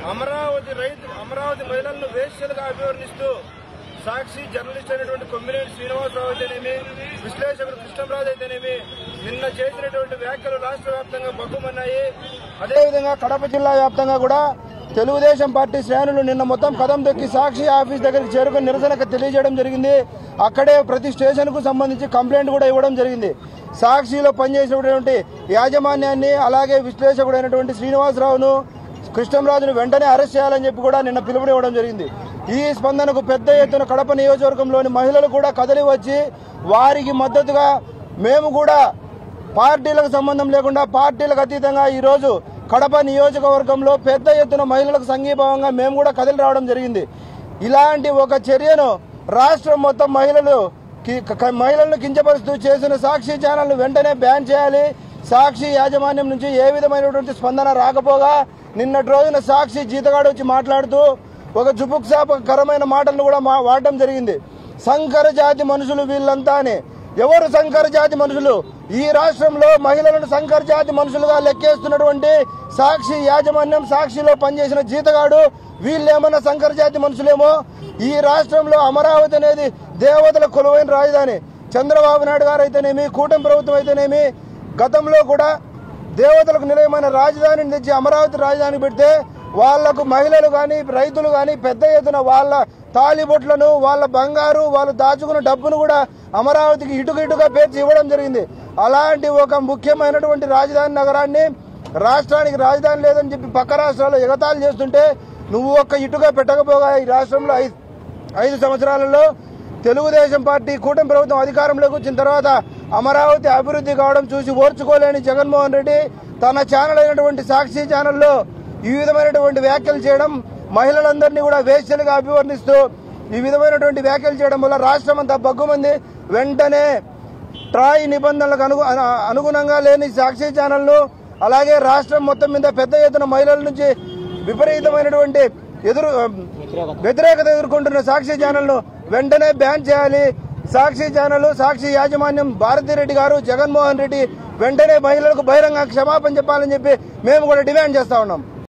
అమరావతి మహిళలను వేశ్యలుగా అభివర్ణిస్తూ సాక్షి జర్నలిస్ట్ అయినటువంటి కొమ్మినేని శ్రీనివాసరావు అయితేనేమి, విశ్లేషకుడు కృష్ణంరాజు అయితేనేమి నిన్న చేసినటువంటి వ్యాఖ్యలు రాష్ట్ర వ్యాప్తంగా బగ్గుమన్నాయి. అదేవిధంగా కడప జిల్లా వ్యాప్తంగా కూడా తెలుగుదేశం పార్టీ శ్రేణులు నిన్న మొత్తం కదం దొక్కి సాక్షి ఆఫీస్ దగ్గరికి చేరుకుని నిరసన తెలియజేయడం జరిగింది. అక్కడే ప్రతి స్టేషన్ కు సంబంధించి కంప్లైంట్ కూడా ఇవ్వడం జరిగింది. సాక్షిలో పనిచేసినటువంటి యాజమాన్యాన్ని అలాగే విశ్లేషకుడైనటువంటి శ్రీనివాసరావును, కృష్ణంరాజును వెంటనే అరెస్ట్ చేయాలని చెప్పి కూడా నిన్న పిలుపునివ్వడం జరిగింది. ఈ స్పందనకు పెద్ద ఎత్తున కడప నియోజకవర్గంలోని మహిళలు కూడా కదలి వచ్చి వారికి మద్దతుగా మేము కూడా పార్టీలకు సంబంధం లేకుండా పార్టీలకు అతీతంగా ఈరోజు కడప నియోజకవర్గంలో పెద్ద ఎత్తున మహిళలకు సంఘీభావంగా మేము కూడా కదిలి రావడం జరిగింది. ఇలాంటి ఒక చర్యను రాష్ట్రం మొత్తం మహిళలను కించపరుస్తూ చేసిన సాక్షి ఛానల్ను వెంటనే బ్యాన్ చేయాలి. సాక్షి యాజమాన్యం నుంచి ఏ విధమైనటువంటి స్పందన రాకపోగా నిన్నటి రోజున సాక్షి జీతగాడు వచ్చి మాట్లాడుతూ ఒక జుపుక్సాపకరమైన మాటలను కూడా వాడడం జరిగింది. సంకర జాతి మనుషులు వీళ్ళంతా అని. ఎవరు సంకర జాతి మనుషులు? ఈ రాష్ట్రంలో మహిళలను సంకర జాతి మనుషులుగా లెక్కేస్తున్నటువంటి సాక్షి యాజమాన్యం, సాక్షిలో పనిచేసిన జీతగాడు వీళ్ళేమన్నా సంకర జాతి మనుషులేమో? ఈ రాష్ట్రంలో అమరావతి అనేది దేవతల కొలువైన రాజధాని. చంద్రబాబు నాయుడు గారు అయితేనేమి, కూటమి ప్రభుత్వం అయితేనేమి గతంలో కూడా దేవతలకు నిలయమైన రాజధానిని తెచ్చి అమరావతి రాజధాని పెడితే వాళ్లకు మహిళలు కానీ రైతులు కానీ పెద్ద ఎత్తున వాళ్ళ తాలిబొట్లను, వాళ్ళ బంగారు, వాళ్ళు దాచుకున్న డబ్బును కూడా అమరావతికి ఇటుగా పేర్చి ఇవ్వడం జరిగింది. అలాంటి ఒక ముఖ్యమైనటువంటి రాజధాని నగరాన్ని రాష్ట్రానికి రాజధాని లేదని చెప్పి పక్క రాష్ట్రాల్లో ఎగతాళి చేస్తుంటే నువ్వు ఒక్క ఇటుగా పెట్టకపోగా ఈ రాష్ట్రంలో 5 సంవత్సరాలలో తెలుగుదేశం పార్టీ కూటమి ప్రభుత్వం అధికారంలోకి వచ్చిన తర్వాత అమరావతి అభివృద్ధి కావడం చూసి ఓర్చుకోలేని జగన్మోహన్ రెడ్డి తన ఛానల్ అయినటువంటి సాక్షి ఛానల్లో ఈ విధమైనటువంటి వ్యాఖ్యలు చేయడం, మహిళలందరినీ కూడా వేశ్యలుగా అభివర్ణిస్తూ ఈ విధమైనటువంటి వ్యాఖ్యలు చేయడం వల్ల రాష్ట్రం అంతా బగ్గుమంది. వెంటనే ట్రాయ్ నిబంధనలకు అనుగుణంగా లేని సాక్షి ఛానల్ను, అలాగే రాష్ట్రం మొత్తం మీద పెద్ద ఎత్తున మహిళల నుంచి విపరీతమైనటువంటి వ్యతిరేకత ఎదుర్కొంటున్న సాక్షి ఛానల్ను వెంటనే బ్యాన్ చేయాలి. సాక్షి ఛానల్, సాక్షి యాజమాన్యం భారతిరెడ్డి గారు, జగన్మోహన్ రెడ్డి వెంటనే మహిళలకు బహిరంగ క్షమాపణ చెప్పాలని చెప్పి మేము కూడా డిమాండ్ చేస్తా ఉన్నాం.